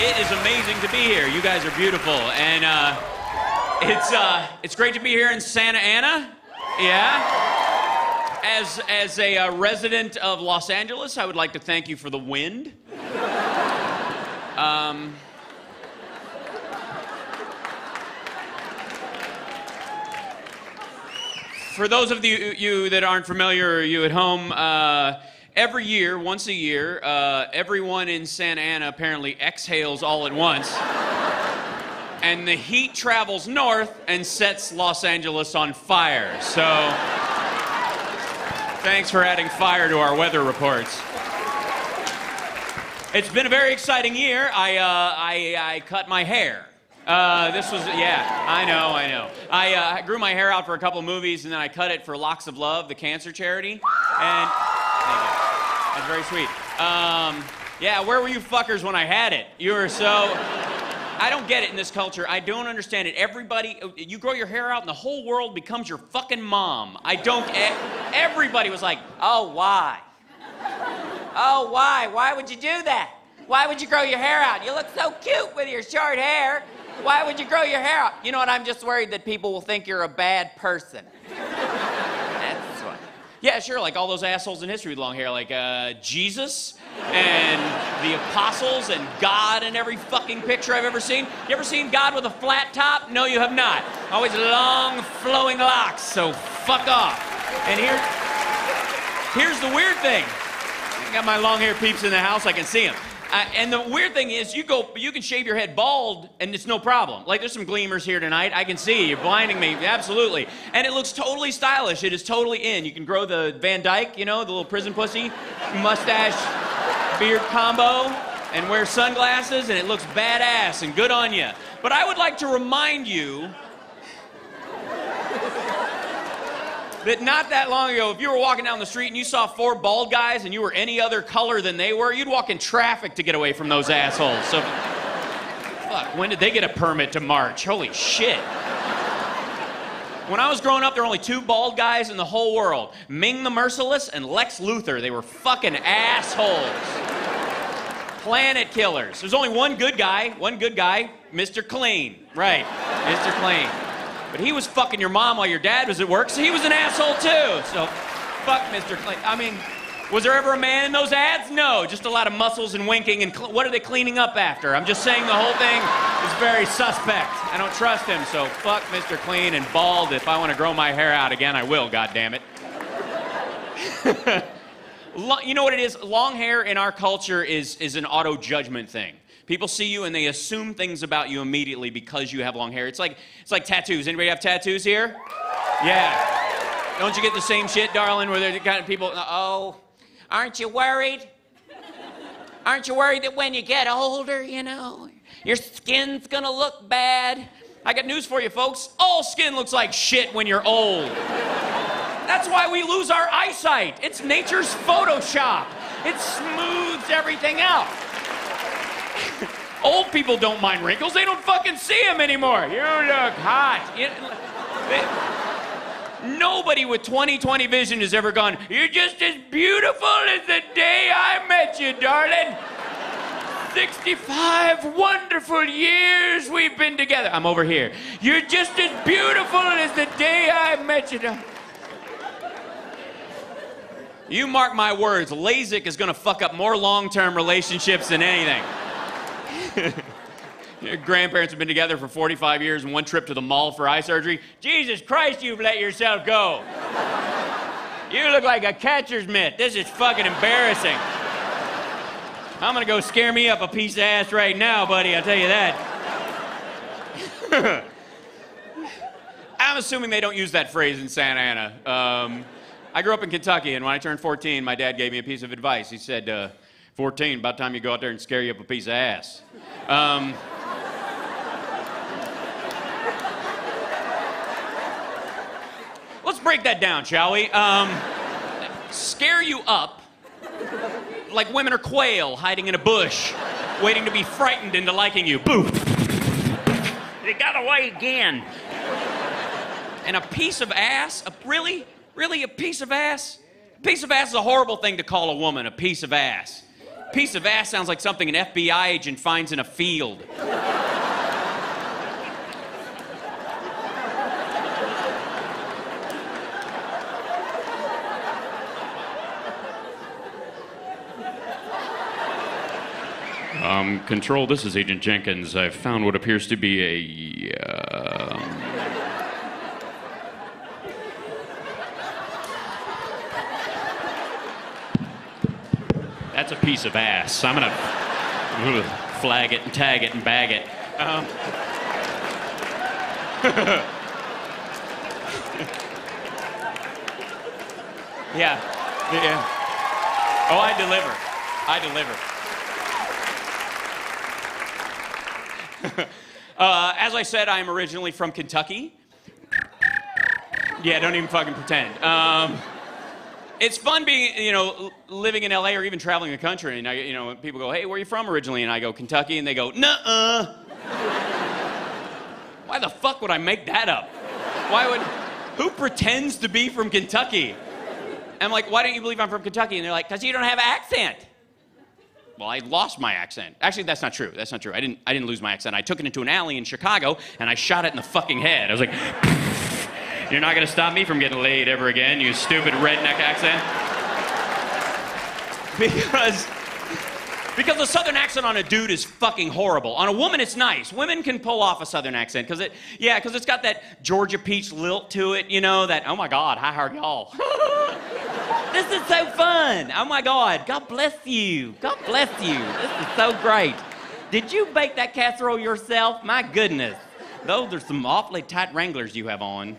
It is amazing to be here. You guys are beautiful, and it's great to be here in Santa Ana. Yeah. As a resident of Los Angeles, I would like to thank you for the wind. For those of you that aren't familiar, or you at home, every year, once a year, everyone in Santa Ana apparently exhales all at once. And the heat travels north and sets Los Angeles on fire. So, thanks for adding fire to our weather reports. It's been a very exciting year. I cut my hair. This was, yeah, I know. I grew my hair out for a couple movies, and then I cut it for Locks of Love, the cancer charity. And, thank you. That's very sweet. Yeah, where were you fuckers when I had it? You were so... I don't get it in this culture. I don't understand it. Everybody, you grow your hair out and the whole world becomes your fucking mom. I don't, everybody was like, oh, why? Oh, why? Why would you do that? Why would you grow your hair out? You look so cute with your short hair. Why would you grow your hair out? You know what, I'm just worried that people will think you're a bad person. That's what. Yeah, sure, like all those assholes in history with long hair, like Jesus and the apostles and God in every fucking picture I've ever seen. You ever seen God with a flat top? No, you have not. Always long, flowing locks, so fuck off. And here's the weird thing. I got my long hair peeps in the house, I can see them. And the weird thing is, you can shave your head bald, and it's no problem. Like, there's some gleamers here tonight. I can see. You're blinding me. Absolutely. And it looks totally stylish. It is totally in. You can grow the Van Dyke, you know, the little prison pussy, mustache, beard combo, and wear sunglasses, and it looks badass and good on you. But I would like to remind you that not that long ago, if you were walking down the street and you saw 4 bald guys and you were any other color than they were, you'd walk in traffic to get away from those assholes. So, fuck, when did they get a permit to march? Holy shit. When I was growing up, there were only 2 bald guys in the whole world. Ming the Merciless and Lex Luthor. They were fucking assholes. Planet killers. There's only one good guy, Mr. Clean. Right, Mr. Clean. But he was fucking your mom while your dad was at work, so he was an asshole too. So, fuck Mr. Clean. I mean, was there ever a man in those ads? No, just a lot of muscles and winking, and what are they cleaning up after? I'm just saying the whole thing is very suspect. I don't trust him, so fuck Mr. Clean and bald. If I want to grow my hair out again, I will, goddammit. You know what it is? Long hair in our culture is an auto-judgment thing. People see you and they assume things about you immediately because you have long hair. It's like tattoos. Anybody have tattoos here? Yeah. Don't you get the same shit, darling, where they're the kind of people, oh, aren't you worried? Aren't you worried that when you get older, you know, your skin's gonna look bad? I got news for you, folks. All skin looks like shit when you're old. That's why we lose our eyesight. It's nature's Photoshop. It smooths everything out. Old people don't mind wrinkles. They don't fucking see them anymore. You look hot. Nobody with 20/20 vision has ever gone, you're just as beautiful as the day I met you, darling. 65 wonderful years we've been together. I'm over here. You're just as beautiful as the day I met you, darling. You mark my words, LASIK is gonna fuck up more long-term relationships than anything. Your grandparents have been together for 45 years and one trip to the mall for eye surgery. Jesus Christ, you've let yourself go. You look like a catcher's mitt. This is fucking embarrassing. I'm gonna go scare me up a piece of ass right now, buddy, I'll tell you that. I'm assuming they don't use that phrase in Santa Ana. I grew up in Kentucky, and when I turned 14, my dad gave me a piece of advice. He said, 14, about time you go out there and scare you up a piece of ass. Let's break that down, shall we? Scare you up like women are quail hiding in a bush, waiting to be frightened into liking you. Boo! They got away again. And a piece of ass? Really? Really, a piece of ass? A piece of ass is a horrible thing to call a woman, a piece of ass. Piece of ass sounds like something an FBI agent finds in a field. Control, this is Agent Jenkins. I've found what appears to be a, That's a piece of ass. I'm gonna flag it and tag it and bag it. Yeah. Oh, I deliver. As I said, I'm originally from Kentucky. Yeah, don't even fucking pretend. It's fun being, living in LA or even traveling the country. And people go, "Hey, where are you from originally?" And I go, "Kentucky," and they go, "Nuh-uh." Why the fuck would I make that up? Who pretends to be from Kentucky? I'm like, "Why don't you believe I'm from Kentucky?" And they're like, "'Cause you don't have an accent." Well, I lost my accent. Actually, that's not true. I didn't lose my accent. I took it into an alley in Chicago, and I shot it in the fucking head. I was like, "You're not gonna stop me from getting laid ever again, you stupid redneck accent." Because a southern accent on a dude is fucking horrible. On a woman, it's nice. Women can pull off a southern accent, because it's got that Georgia peach lilt to it, that, "Oh my God, hi, how are y'all?" "This is so fun. Oh my God, God bless you. God bless you. This is so great. Did you bake that casserole yourself? My goodness. Those are some awfully tight Wranglers you have on."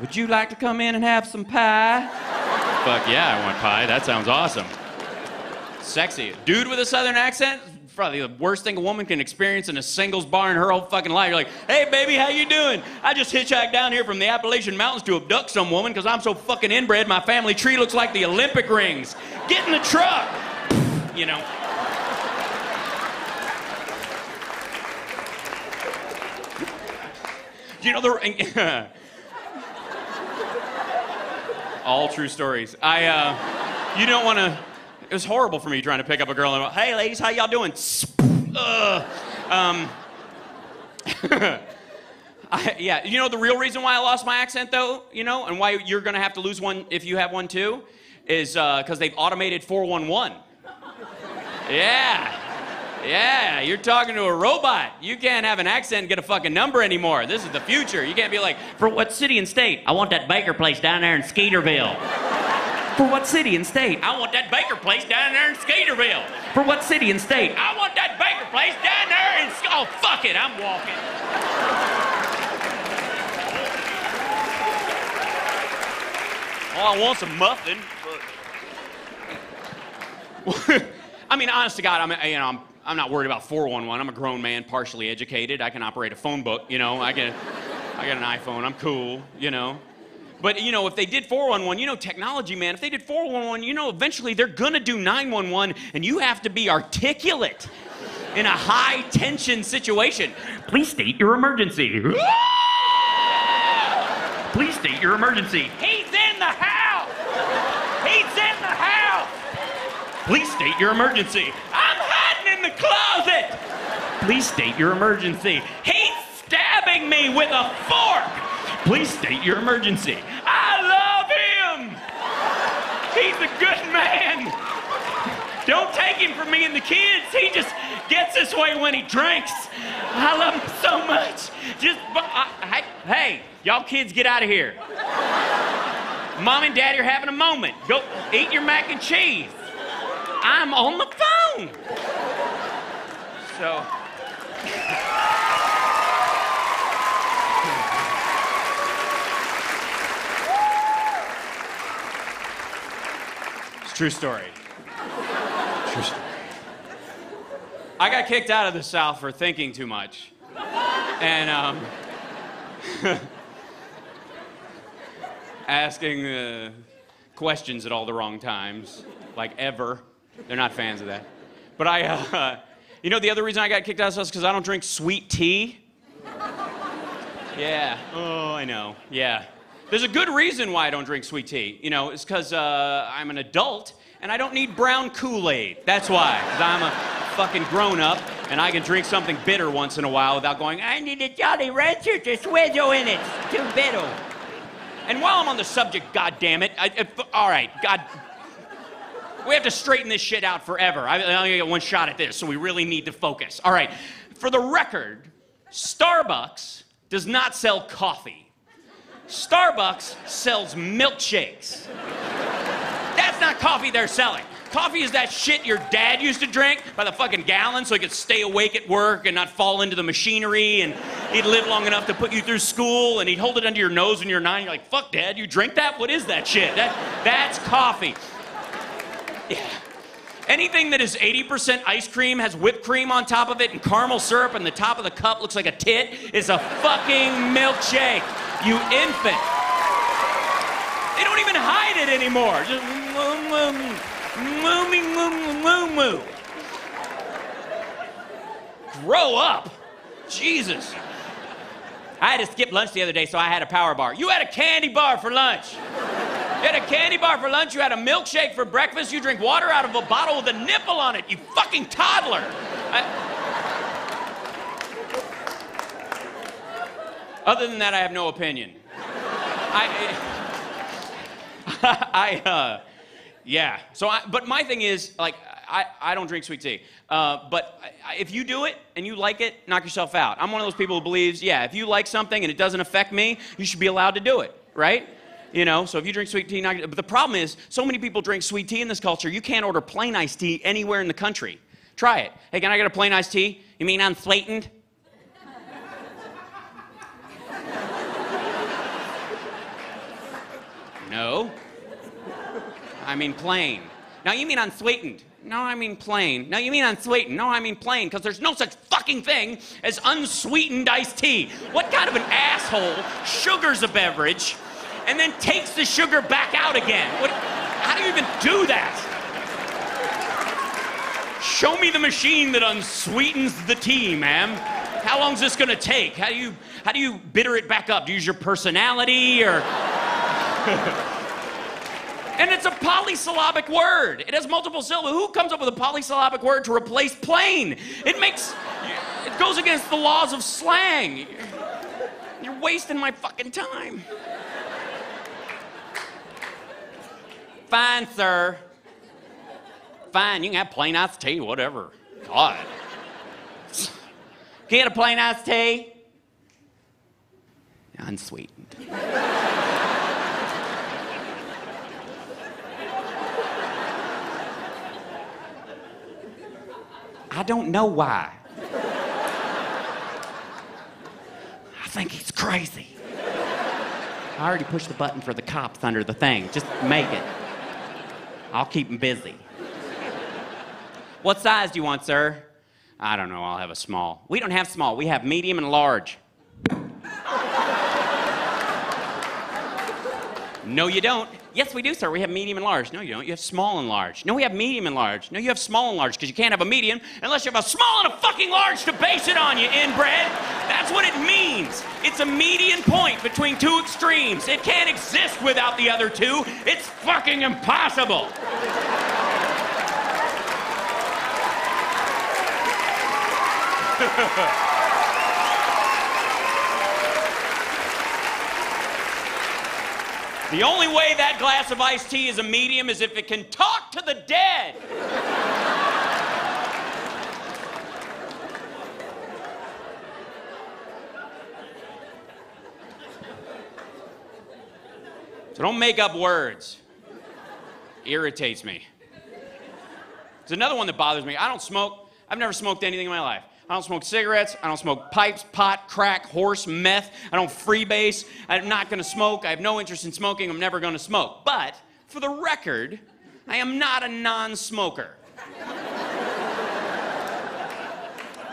"Would you like to come in and have some pie?" Fuck yeah, I want pie. That sounds awesome. Sexy. Dude with a southern accent? Probably the worst thing a woman can experience in a singles bar in her whole fucking life. You're like, "Hey, baby, how you doing? I just hitchhiked down here from the Appalachian Mountains to abduct some woman because I'm so fucking inbred my family tree looks like the Olympic rings. Get in the truck." All true stories. You don't want to... It was horrible for me trying to pick up a girl and go, "Hey, ladies, how y'all doing?" Yeah, the real reason why I lost my accent, though, and why you're going to have to lose one if you have one, too, is because they've automated 411. Yeah, you're talking to a robot. You can't have an accent and get a fucking number anymore. This is the future. You can't be like, "For what city and state?" "I want that baker place down there in Skeeterville." "For what city and state?" "I want that baker place down there in Skeeterville." "For what city and state?" "I want that baker place down there in Oh, fuck it, I'm walking. Oh, I want some muffin. I mean, honest to God, I'm not worried about 411. I'm a grown man, partially educated. I can operate a phone book, I got an iPhone. I'm cool, But, if they did 411, technology, man, if they did 411, eventually they're gonna do 911, and you have to be articulate in a high-tension situation. "Please state your emergency." "Please state your emergency." "He's in the house! He's in the house!" "Please state your emergency." "I'm hiding in the closet!" "Please state your emergency." "He's stabbing me with a fork!" "Please state your emergency." "I love him! He's a good man! Don't take him from me and the kids. He just gets this way when he drinks. I love him so much. Hey, y'all kids get out of here. Mom and Daddy are having a moment. Go eat your mac and cheese. I'm on the phone. So... True story. True story. I got kicked out of the South for thinking too much. And, asking questions at all the wrong times. Like, ever. They're not fans of that. But the other reason I got kicked out of the South is because I don't drink sweet tea. Yeah. Oh, I know. Yeah. There's a good reason why I don't drink sweet tea. You know, it's because I'm an adult and I don't need brown Kool-Aid. That's why. 'Cause I'm a fucking grown-up and I can drink something bitter once in a while without going, I need a Jolly Rancher to swizzle in it. It's too bitter. And while I'm on the subject, goddammit, all right, God, we have to straighten this shit out forever. I only get one shot at this, so we really need to focus. All right, for the record, Starbucks does not sell coffee. Starbucks sells milkshakes. That's not coffee they're selling. Coffee is that shit your dad used to drink by the fucking gallon so he could stay awake at work and not fall into the machinery, and he'd live long enough to put you through school, and he'd hold it under your nose when you're 9. You're like, fuck, Dad, you drink that? What is that shit? That's coffee. Yeah. Anything that is 80% ice cream, has whipped cream on top of it and caramel syrup, and the top of the cup looks like a tit, is a fucking milkshake, you infant. They don't even hide it anymore. Just moo. Grow up. Jesus. I had to skip lunch the other day, so I had a power bar. You had a candy bar for lunch. You had a candy bar for lunch, you had a milkshake for breakfast, you drink water out of a bottle with a nipple on it, you fucking toddler. Other than that, I have no opinion. Yeah. So, but my thing is, like, I don't drink sweet tea. But if you do it and you like it, knock yourself out. I'm one of those people who believes, yeah, if you like something and it doesn't affect me, you should be allowed to do it, right? You know, so if you drink sweet tea, but the problem is, so many people drink sweet tea in this culture, you can't order plain iced tea anywhere in the country. Try it. Hey, can I get a plain iced tea? You mean unsweetened? No. I mean plain. Now you mean unsweetened. No, I mean plain. No, you mean unsweetened. No, I mean plain, because there's no such fucking thing as unsweetened iced tea. What kind of an asshole sugars a beverage and then takes the sugar back out again? How do you even do that? Show me the machine that unsweetens the tea, ma'am. How long's this gonna take? How do you bitter it back up? Do you use your personality or? And it's a polysyllabic word. It has multiple syllables. Who comes up with a polysyllabic word to replace plain? It goes against the laws of slang. You're wasting my fucking time. Fine, sir. Fine, you can have plain iced tea, whatever. God. Can you get a plain iced tea? Unsweetened. I don't know why. I think he's crazy. I already pushed the button for the cops under the thing. Just make it. I'll keep him busy. What size do you want, sir? I don't know, I'll have a small. We don't have small, we have medium and large. No, you don't. Yes, we do, sir. We have medium and large. No, you don't. You have small and large. No, we have medium and large. No, you have small and large, because you can't have a medium unless you have a small and a fucking large to base it on, you inbred. That's what it means. It's a median point between two extremes. It can't exist without the other two. It's fucking impossible. The only way that glass of iced tea is a medium is if it can talk to the dead. So don't make up words. Irritates me. There's another one that bothers me. I don't smoke. I've never smoked anything in my life. I don't smoke cigarettes, I don't smoke pipes, pot, crack, horse, meth, I don't freebase, I'm not gonna smoke, I have no interest in smoking, I'm never gonna smoke. But, for the record, I am not a non-smoker.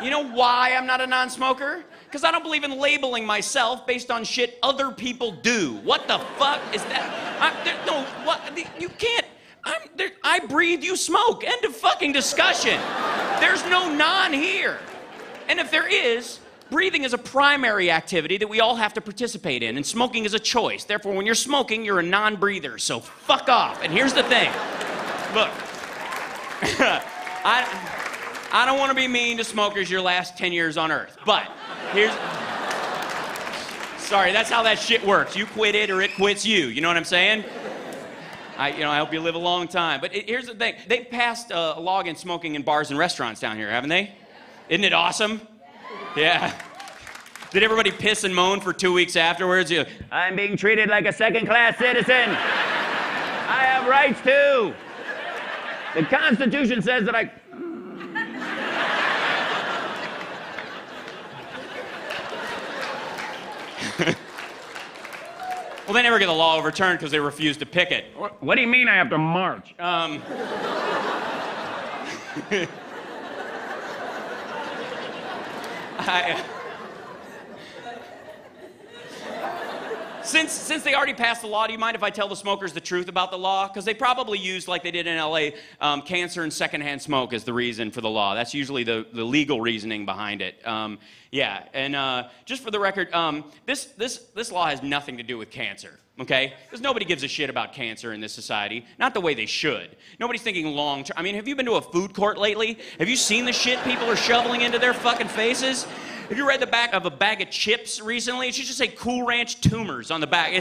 You know why I'm not a non-smoker? Because I don't believe in labeling myself based on shit other people do. What the fuck is that? You can't. I breathe, you smoke. End of fucking discussion. There's no non here. And if there is, breathing is a primary activity that we all have to participate in, and smoking is a choice. Therefore, when you're smoking, you're a non-breather, so fuck off. And here's the thing. Look, I don't want to be mean to smokers your last 10 years on Earth, but here's... Sorry, that's how that shit works. You quit it or it quits you. You know what I'm saying? I hope you live a long time. But here's the thing. They passed a law against smoking in bars and restaurants down here, haven't they? Isn't it awesome? Yeah. Did everybody piss and moan for 2 weeks afterwards? I'm being treated like a second-class citizen. I have rights too. The Constitution says that I... Well, they never get the law overturned because they refuse to picket. What do you mean I have to march? Since they already passed the law, do you mind if I tell the smokers the truth about the law? Because they probably used, like they did in LA, cancer and secondhand smoke as the reason for the law. That's usually the legal reasoning behind it. Yeah, and just for the record, this law has nothing to do with cancer, okay? Because nobody gives a shit about cancer in this society. Not the way they should. Nobody's thinking long term. I mean, have you been to a food court lately? Have you seen the shit people are shoveling into their fucking faces? Have you read the back of a bag of chips recently? It should just say Cool Ranch tumors on the back.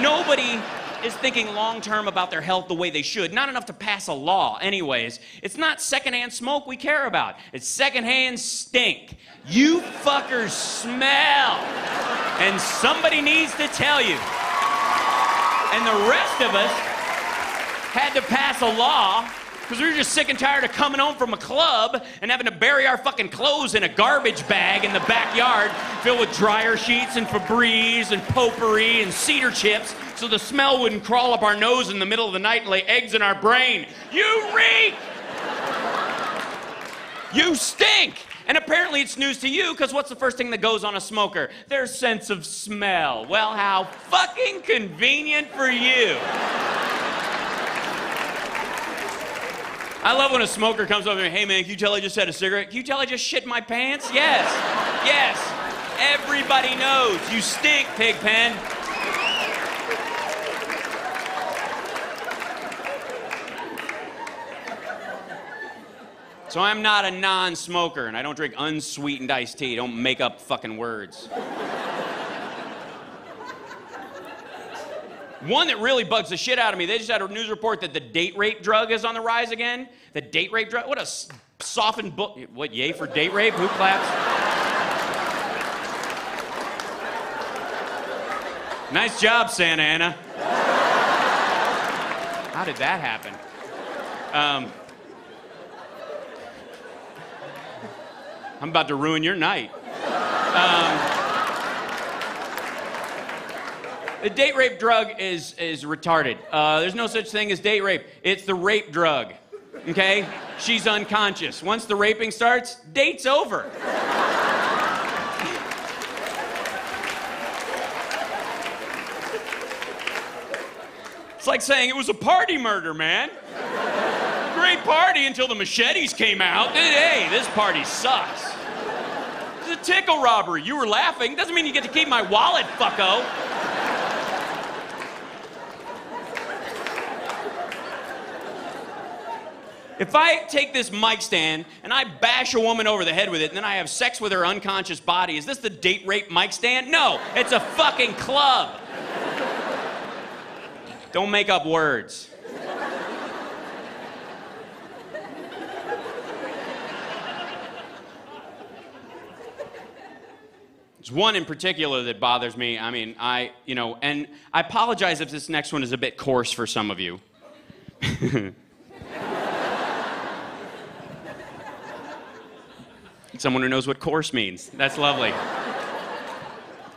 Nobody is thinking long-term about their health the way they should. Not enough to pass a law, anyways. It's not secondhand smoke we care about. It's secondhand stink. You fuckers smell. And somebody needs to tell you. And the rest of us had to pass a law because we were just sick and tired of coming home from a club and having to bury our fucking clothes in a garbage bag in the backyard filled with dryer sheets and Febreze and potpourri and cedar chips so the smell wouldn't crawl up our nose in the middle of the night and lay eggs in our brain. You reek! You stink! And apparently it's news to you because what's the first thing that goes on a smoker? Their sense of smell. Well, how fucking convenient for you. I love when a smoker comes over and, hey man, can you tell I just had a cigarette? Can you tell I just shit my pants? Yes, yes. Everybody knows. You stink, Pigpen. So I'm not a non-smoker and I don't drink unsweetened iced tea. Don't make up fucking words. One that really bugs the shit out of me, they just had a news report that the date rape drug is on the rise again. The date rape drug? What a softened book. What, yay for date rape? Who claps? Nice job, Santa Ana. How did that happen? I'm about to ruin your night. The date rape drug is retarded. There's no such thing as date rape. It's the rape drug, okay? She's unconscious. Once the raping starts, date's over. It's like saying it was a party murder, man. Great party until the machetes came out. Hey, this party sucks. It's a tickle robbery. You were laughing. Doesn't mean you get to keep my wallet, fucko. If I take this mic stand and I bash a woman over the head with it and then I have sex with her unconscious body, is this the date rape mic stand? No, it's a fucking club. Don't make up words. There's one in particular that bothers me. I mean, and I apologize if this next one is a bit coarse for some of you. Someone who knows what coarse means. That's lovely.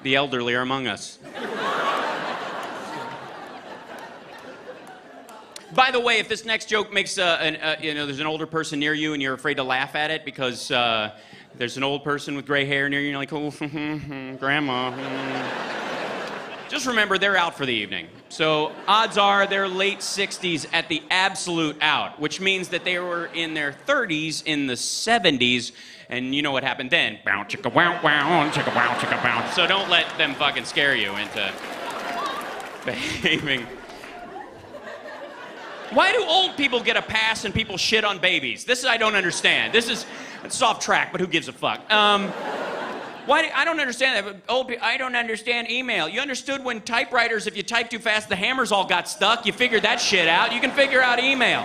The elderly are among us. By the way, if this next joke makes, there's an older person near you and you're afraid to laugh at it because there's an old person with gray hair near you and you're like, oh, grandma. Just remember, they're out for the evening. So odds are they're late 60s at the absolute out, which means that they were in their 30s in the 70s, and you know what happened then. Bow, chicka, wow, wow, chicka, wow, chicka, bow. So don't let them fucking scare you into behaving. Why do old people get a pass and people shit on babies? This is, I don't understand. It's off track, but who gives a fuck? I don't understand that. Old people, I don't understand email. You understood when typewriters, if you type too fast, the hammers all got stuck. You figured that shit out. You can figure out email.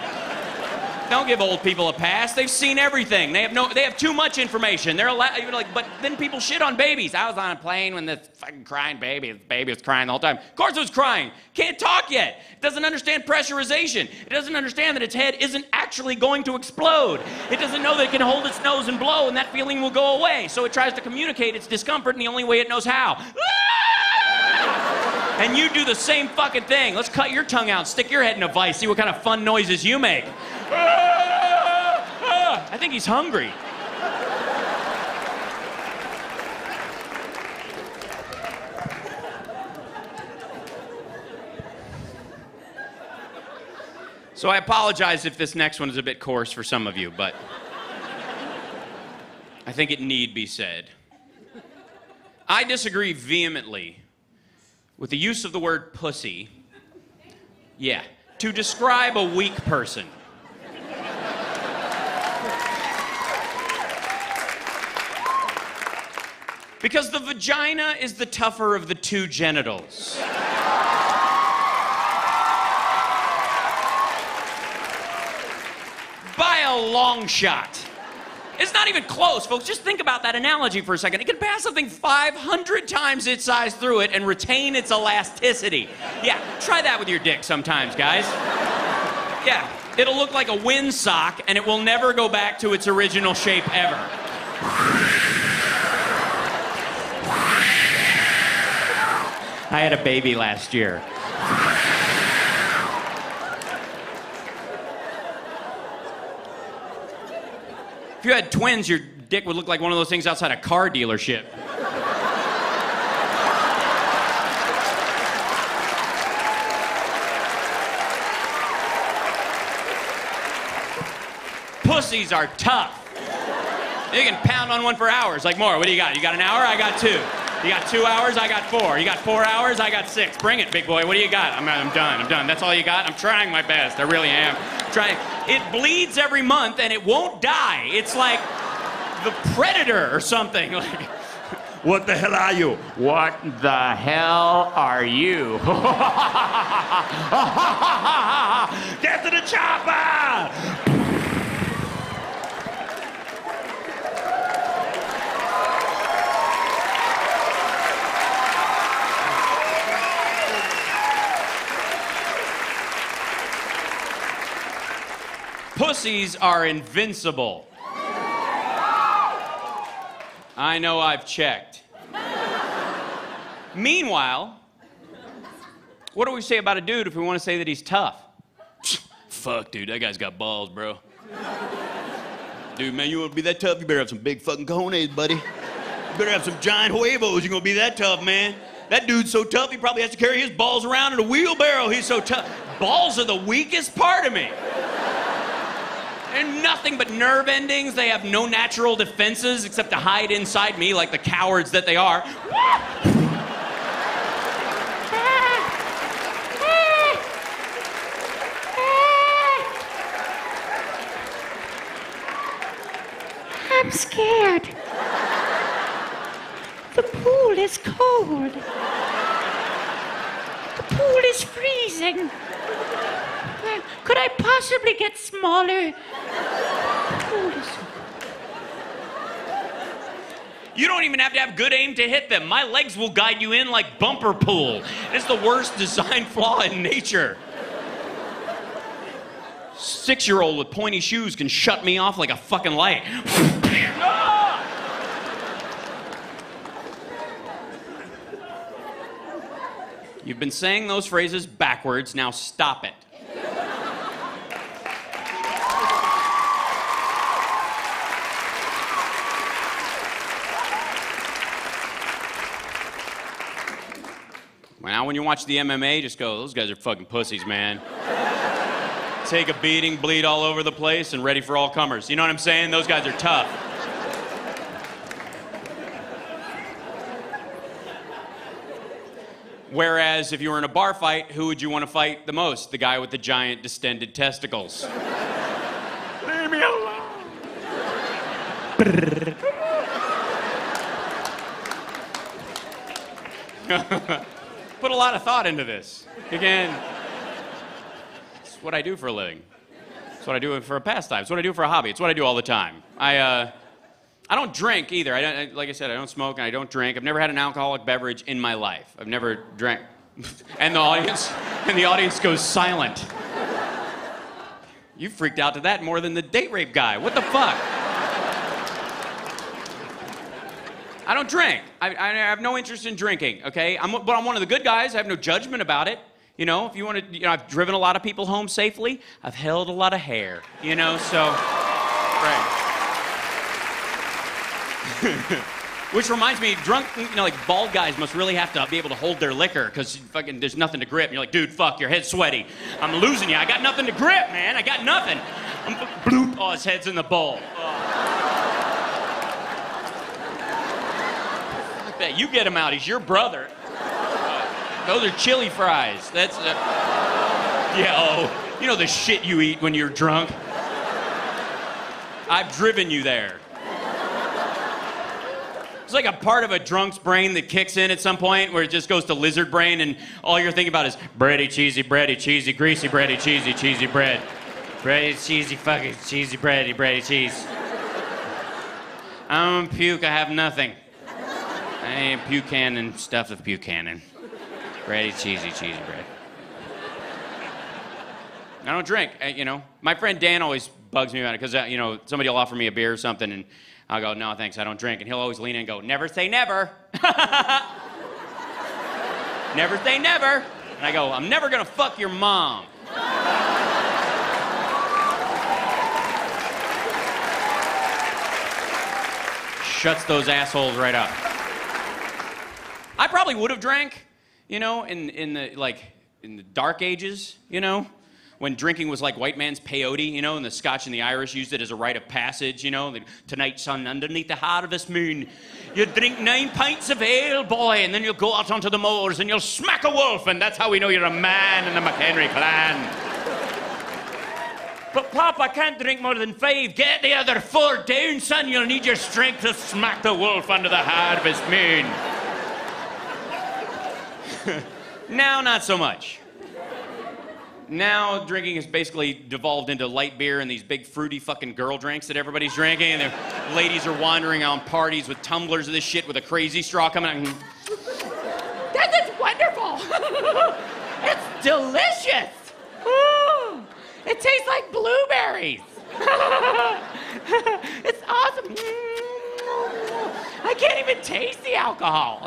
Don't give old people a pass. They've seen everything. They have too much information. They're allowed, but then people shit on babies. I was on a plane when this fucking crying baby was crying the whole time. Of course it was crying. Can't talk yet. It doesn't understand pressurization. It doesn't understand that its head isn't actually going to explode. It doesn't know that it can hold its nose and blow and that feeling will go away. So it tries to communicate its discomfort in the only way it knows how. And you do the same fucking thing. Let's cut your tongue out, stick your head in a vice, see what kind of fun noises you make. I think he's hungry. So I apologize if this next one is a bit coarse for some of you, but I think it need be said. I disagree vehemently with the use of the word pussy, to describe a weak person. Because the vagina is the tougher of the two genitals. By a long shot. It's not even close, folks. Just think about that analogy for a second. It can pass something 500 times its size through it and retain its elasticity. Yeah, try that with your dick sometimes, guys. Yeah, it'll look like a windsock, and it will never go back to its original shape ever. I had a baby last year. If you had twins, your dick would look like one of those things outside a car dealership. Pussies are tough. You can pound on one for hours. Like, more, what do you got? You got an hour? I got 2. You got 2 hours? I got 4. You got 4 hours? I got 6. Bring it, big boy. What do you got? I'm done. That's all you got? I'm trying my best. I really am. Trying. It bleeds every month and it won't die. It's like the Predator or something. Like, what the hell are you? What the hell are you? Get to the chopper! Pussies are invincible. I know I've checked. Meanwhile, what do we say about a dude if we want to say that he's tough? Fuck, dude, that guy's got balls, bro. Dude, man, you want to be that tough, you better have some big fucking cojones, buddy. You better have some giant huevos, you're going to be that tough, man. That dude's so tough, he probably has to carry his balls around in a wheelbarrow. He's so tough. Balls are the weakest part of me. They're nothing but nerve endings. They have no natural defenses except to hide inside me like the cowards that they are. I'm scared. The pool is cold. The pool is freezing. Could I possibly get smaller? You don't even have to have good aim to hit them. My legs will guide you in like bumper pool. It's the worst design flaw in nature. 6-year-old with pointy shoes can shut me off like a fucking light. You've been saying those phrases backwards, now stop it. Now Now, when you watch the MMA, just go, those guys are fucking pussies, man. Take a beating, bleed all over the place, and ready for all comers. You know what I'm saying? Those guys are tough. Whereas if you were in a bar fight, who would you want to fight the most? The guy with the giant distended testicles. Leave me alone. Put a lot of thought into this. Again, it's what I do for a living. It's what I do for a pastime. It's what I do for a hobby. It's what I do all the time. I don't drink either. Like I said, I don't smoke and I don't drink. I've never had an alcoholic beverage in my life. I've never drank. And the audience goes silent. You freaked out to that more than the date rape guy. What the fuck? I don't drink. I have no interest in drinking, okay? But I'm one of the good guys. I have no judgment about it. You know, if you want to, I've driven a lot of people home safely. I've held a lot of hair, so, right. Which reminds me, drunk, like bald guys must really have to be able to hold their liquor because fucking there's nothing to grip. And you're like, dude, fuck, your head's sweaty. I'm losing you. I got nothing to grip, man. I got nothing. Bloop. Oh, his head's in the bowl. Fuck that. You get him out. He's your brother. Those are chili fries. That's, you know the shit you eat when you're drunk. I've driven you there. It's like a part of a drunk's brain that kicks in at some point where it just goes to lizard brain and all you're thinking about is bready, cheesy, greasy, bready, cheesy bread. Bready, cheesy, fucking cheesy, bready, cheese. I don't puke, I have nothing. I ain't Buchanan, stuff of Buchanan. Bready, cheesy bread. I don't drink, My friend Dan always bugs me about it because, somebody will offer me a beer or something and I'll go, no, thanks, I don't drink. And he'll always lean in and go, never say never. Never say never. And I go, I'm never gonna fuck your mom. Shuts those assholes right up. I probably would have drank, in the dark ages, when drinking was like white man's peyote, and the Scotch and the Irish used it as a rite of passage, tonight, son, underneath the harvest moon, you drink 9 pints of ale, boy, and then you'll go out onto the moors and you'll smack a wolf, and that's how we know you're a man in the McHenry clan. But, Pop, I can't drink more than 5. Get the other 4 down, son. You'll need your strength to smack the wolf under the harvest moon. Now, not so much. Now, drinking has basically devolved into light beer and these big fruity fucking girl drinks that everybody's drinking, and the ladies are wandering on parties with tumblers of this shit with a crazy straw coming out. This is wonderful. It's delicious. Ooh, it tastes like blueberries. It's awesome. I can't even taste the alcohol.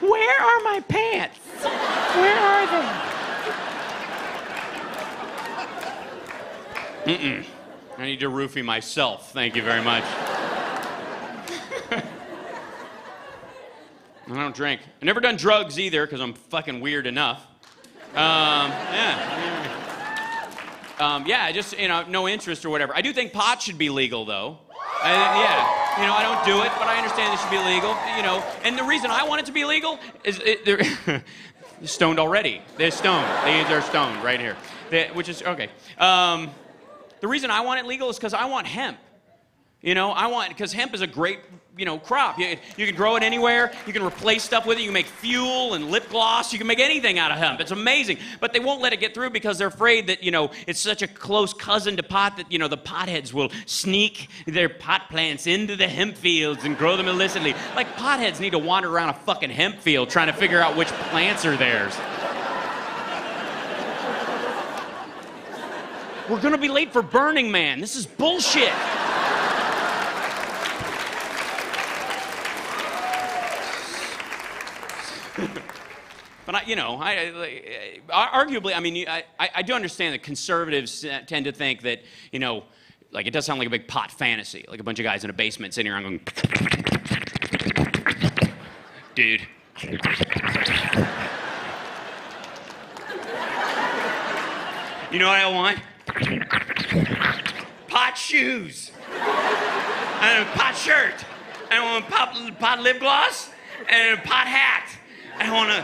Where are my pants? Where are they? I need to roofie myself. Thank you very much. I don't drink. I've never done drugs either because I'm fucking weird enough. I just, no interest or whatever. I do think pot should be legal though. I don't do it, but I understand it should be legal, And the reason I want it to be legal is they're stoned already. They're stoned. They're stoned right here. Which is, okay. The reason I want it legal is because I want hemp. Because hemp is a great, crop. You can grow it anywhere. You can replace stuff with it. You can make fuel and lip gloss. You can make anything out of hemp. It's amazing. But they won't let it get through because they're afraid that, it's such a close cousin to pot that, the potheads will sneak their pot plants into the hemp fields and grow them illicitly. Like, potheads need to wander around a fucking hemp field trying to figure out which plants are theirs. We're gonna be late for Burning Man. This is bullshit. But arguably, I do understand that conservatives tend to think that, it does sound like a big pot fantasy, like a bunch of guys in a basement sitting around going, dude, You know what I want? Pot shoes. And a pot shirt. And I want pot lip gloss. And a pot hat. I want a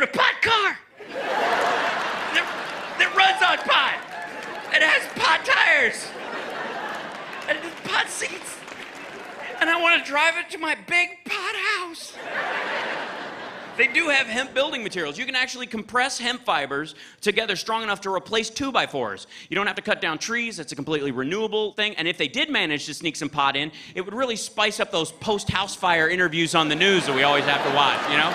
pot car. That runs on pot. It has pot tires. And it has pot seats. And I want to drive it to my big pot house. They do have hemp building materials. You can actually compress hemp fibers together strong enough to replace 2x4s. You don't have to cut down trees. It's a completely renewable thing. And if they did manage to sneak some pot in, it would really spice up those post-house fire interviews on the news that we always have to watch, you know?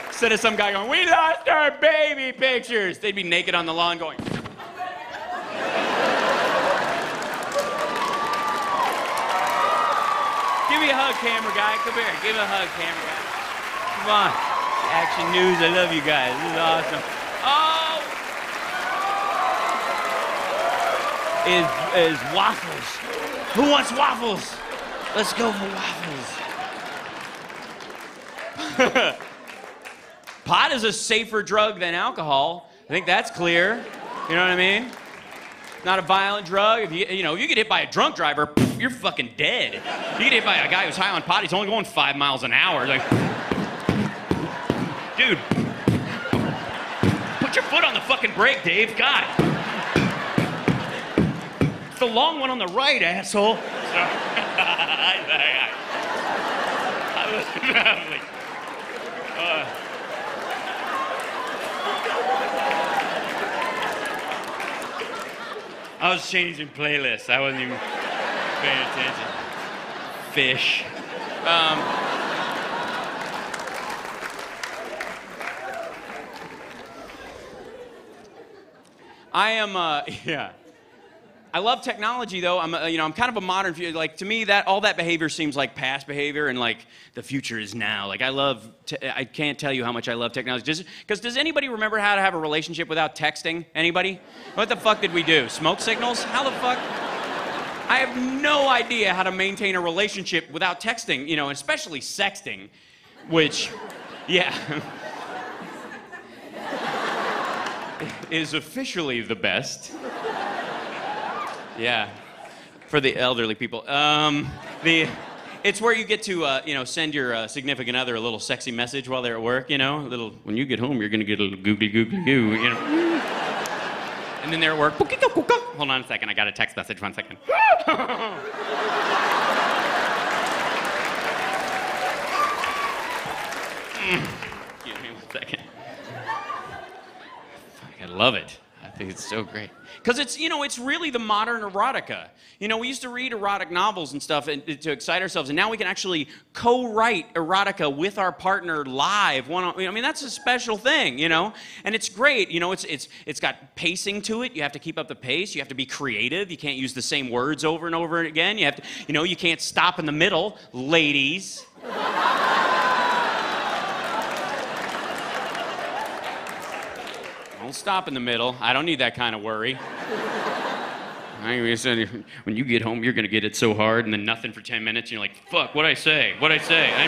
Instead of some guy going, "We lost our baby pictures," they'd be naked on the lawn going. Give me a hug, camera guy. Come here. Give me a hug, camera guy. Come on. Action News. I love you guys. This is awesome. Oh! Is waffles. Who wants waffles? Let's go for waffles. Pot is a safer drug than alcohol. I think that's clear. You know what I mean? Not a violent drug. If you get hit by a drunk driver, you're fucking dead. You get hit by a guy who's high on pot, he's only going 5 miles an hour. Like, dude, put your foot on the fucking brake, Dave. God. It's the long one on the right, asshole. Sorry. I was lovely. I was changing playlists. I wasn't even paying attention. Fish. Yeah. I love technology, though. I'm kind of a modern. Like, to me, all that behavior seems like past behavior, and like the future is now. Like, I can't tell you how much I love technology. Because does anybody remember how to have a relationship without texting? Anybody? What the fuck did we do? Smoke signals? How the fuck? I have no idea how to maintain a relationship without texting. Especially sexting, which, yeah, is officially the best. Yeah, for the elderly people. It's where you get to, send your significant other a little sexy message while they're at work, when you get home, you're gonna get a little googly googly goo, And then they're at work, hold on a second, I got a text message, 1 second. Give me 1 second. I love it. I think it's so great. Because it's really the modern erotica. We used to read erotic novels and stuff to excite ourselves, and now we can actually co-write erotica with our partner live. That's a special thing, And it's great, it's got pacing to it. You have to keep up the pace. You have to be creative. You can't use the same words over and over again. You have to, you can't stop in the middle, ladies. Don't stop in the middle. I don't need that kind of worry. When you get home, you're going to get it so hard, and then nothing for 10 minutes, and you're like, fuck, what'd I say? What'd I say? I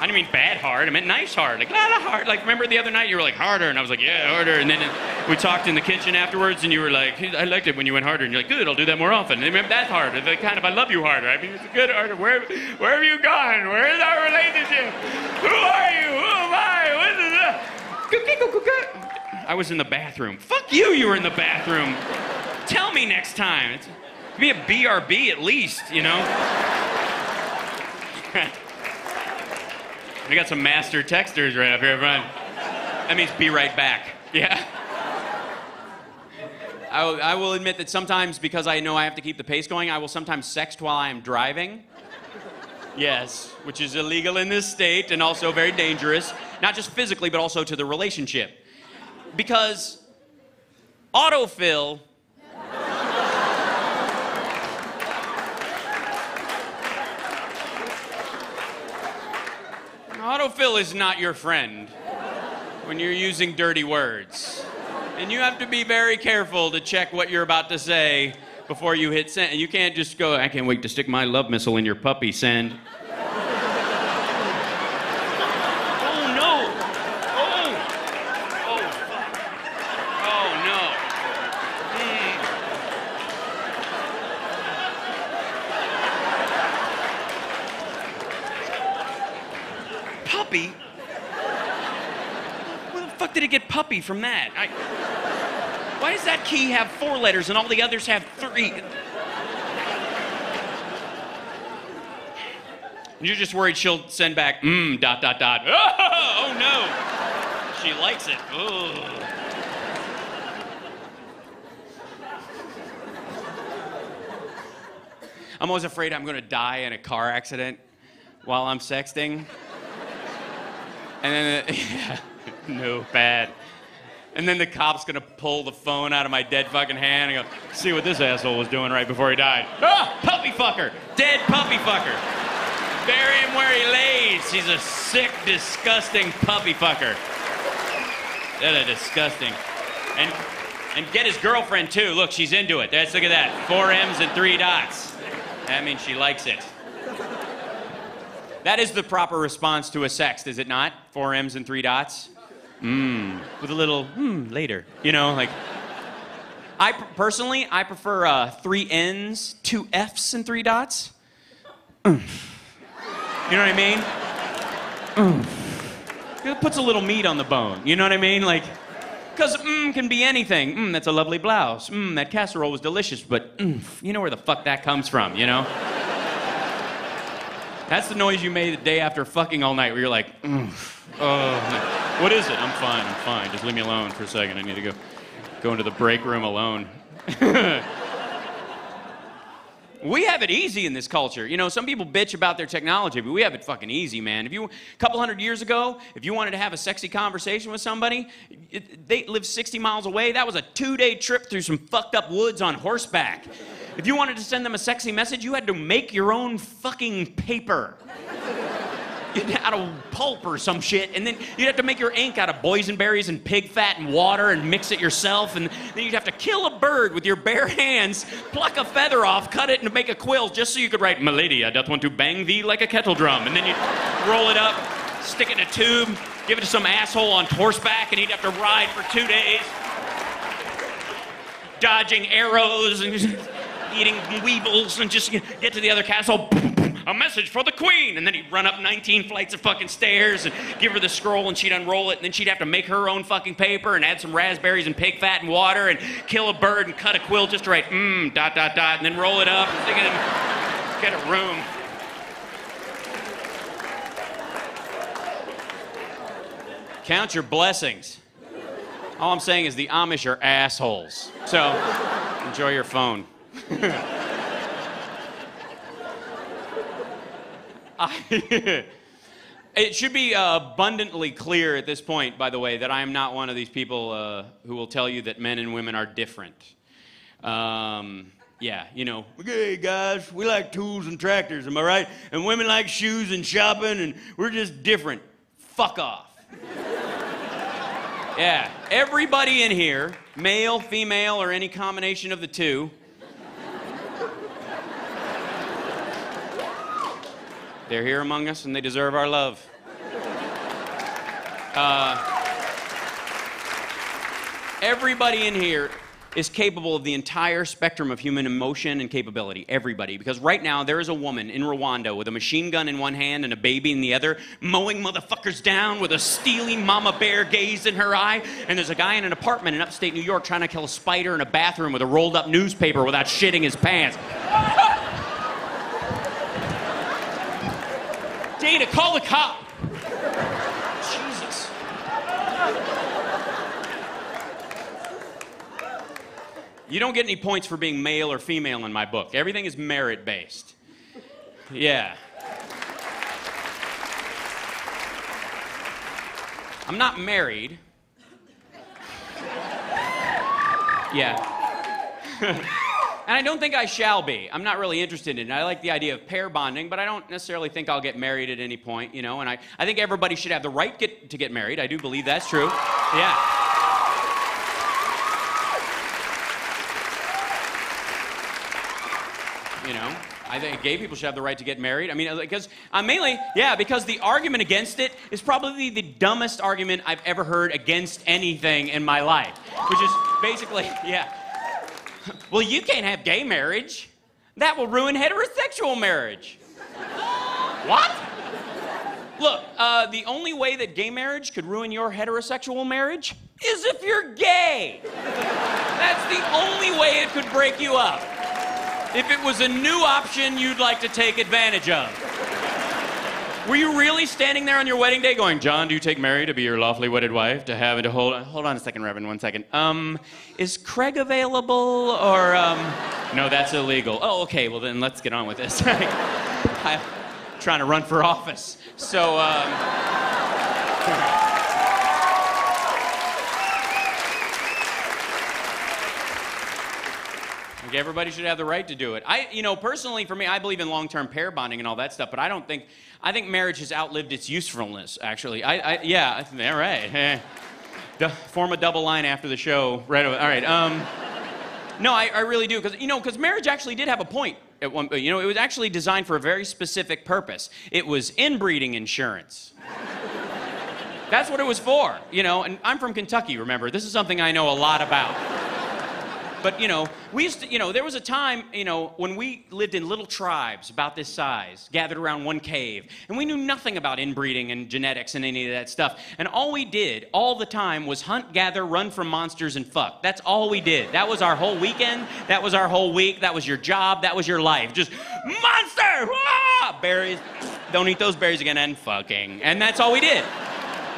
didn't mean bad hard. I meant nice hard. Like, not hard. Like, remember the other night, you were like, harder, and I was like, yeah, harder. And then we talked in the kitchen afterwards, and you were like, I liked it when you went harder. And you're like, good, I'll do that more often. And remember, that's hard. It's like, I love you harder. It's a good harder. Where have you gone? Where is our relationship? Who are you? Who am I? What is this? I was in the bathroom. Fuck you, you were in the bathroom. Tell me next time. Be a BRB at least, We got some master texters right up here, everyone. That means be right back. Yeah. I will admit that sometimes, because I know I have to keep the pace going, I will sometimes sext while I am driving. Yes, which is illegal in this state and also very dangerous. Not just physically, but also to the relationship. Because autofill is not your friend when you're using dirty words. And you have to be very careful to check what you're about to say before you hit send. And you can't just go, I can't wait to stick my love missile in your puppy, send. puppy? Where the fuck did it get puppy from that? Why does that key have 4 letters and all the others have 3? You're just worried she'll send back, dot, dot, dot. Oh, no. She likes it. Ugh. I'm always afraid I'm going to die in a car accident while I'm sexting. And then, yeah, no, bad. And then the cop's going to pull the phone out of my dead fucking hand and go, see what this asshole was doing right before he died. Ah, puppy fucker. Dead puppy fucker. Bury him where he lays. He's a sick, disgusting puppy fucker. That is disgusting. And get his girlfriend, too. Look, she's into it. Look at that. 4 M's and 3 dots. That means she likes it. That is the proper response to a sext, is it not? 4 M's and 3 dots? With a little, later. You know, like... Personally, I prefer 3 N's, 2 F's, and 3 dots. You know what I mean? It puts a little meat on the bone. You know what I mean? Like, because can be anything. That's a lovely blouse. That casserole was delicious, but you know where the fuck that comes from, you know? That's the noise you made the day after fucking all night where you're like, oh, what is it? I'm fine. Just leave me alone for a second. I need to go into the break room alone. We have it easy in this culture. You know, some people bitch about their technology, but we have it fucking easy, man. A couple hundred years ago, if you wanted to have a sexy conversation with somebody, they lived 60 miles away. That was a 2-day trip through some fucked up woods on horseback. If you wanted to send them a sexy message, you had to make your own fucking paper. Out of pulp or some shit, and then you'd have to make your ink out of boysenberries and pig fat and water and mix it yourself, and then you'd have to kill a bird with your bare hands, pluck a feather off, cut it, and make a quill just so you could write, "Milady, I doth want to bang thee like a kettle drum," and then you'd roll it up, stick it in a tube, give it to some asshole on horseback, and he'd have to ride for 2 days, dodging arrows and eating weevils, and just get to the other castle. A message for the queen, and then he'd run up 19 flights of fucking stairs and give her the scroll, and she'd unroll it, and then she'd have to make her own fucking paper and add some raspberries and pig fat and water and kill a bird and cut a quill just to write dot dot dot, and then roll it up and stick it in, get a room. Count your blessings. All I'm saying is the Amish are assholes. So enjoy your phone. It should be abundantly clear at this point, by the way, that I am not one of these people who will tell you that men and women are different. Yeah, you know, okay, guys, we like tools and tractors, am I right? And women like shoes and shopping, and we're just different. Fuck off. Yeah, everybody in here, male, female, or any combination of the two, they're here among us, and they deserve our love. Everybody in here is capable of the entire spectrum of human emotion and capability. Everybody. Because right now, there is a woman in Rwanda with a machine gun in one hand and a baby in the other, mowing motherfuckers down with a steely mama bear gaze in her eye. And there's a guy in an apartment in upstate New York trying to kill a spider in a bathroom with a rolled up newspaper without shitting his pants. Data, call the cop. Jesus. You don't get any points for being male or female in my book. Everything is merit-based. Yeah. I'm not married. Yeah. And I don't think I shall be. I'm not really interested in it. I like the idea of pair bonding, but I don't necessarily think I'll get married at any point, you know, and I think everybody should have the right to get married. I do believe that's true. Yeah. You know, I think gay people should have the right to get married. I mean, because because the argument against it is probably the dumbest argument I've ever heard against anything in my life, which is basically, yeah. Well, you can't have gay marriage. That will ruin heterosexual marriage. What? Look, the only way that gay marriage could ruin your heterosexual marriage is if you're gay. That's the only way it could break you up. If it was a new option you'd like to take advantage of. Were you really standing there on your wedding day going, John, do you take Mary to be your lawfully wedded wife? To have and to hold on a second, Reverend, 1 second. Is Craig available or, No, that's illegal. Oh, okay, well then let's get on with this. I'm trying to run for office. So, like everybody should have the right to do it. Personally, for me, I believe in long-term pair bonding and all that stuff, but I think marriage has outlived its usefulness, actually. Yeah, right. Form a double line after the show. Right over. All right. No, I really do, because marriage actually did have a point at one. It was actually designed for a very specific purpose. It was inbreeding insurance. That's what it was for, and I'm from Kentucky, remember? This is something I know a lot about. But, we used to, there was a time, when we lived in little tribes about this size, gathered around one cave, and we knew nothing about inbreeding and genetics and any of that stuff. And all we did all the time was hunt, gather, run from monsters, and fuck. That's all we did. That was our whole weekend. That was our whole week. That was your job. That was your life. Just, monster! Ah! Berries. Don't eat those berries again. And fucking. And that's all we did.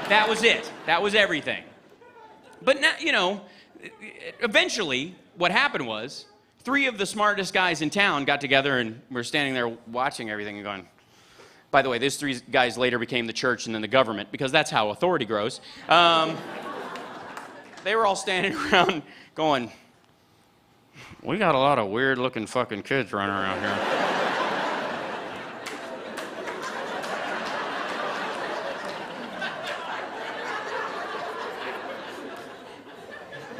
That was it. That was everything. But now, eventually, what happened was, 3 of the smartest guys in town got together and were standing there watching everything and going, by the way, these 3 guys later became the church and then the government, because that's how authority grows. They were all standing around going, we got a lot of weird-looking fucking kids running around here.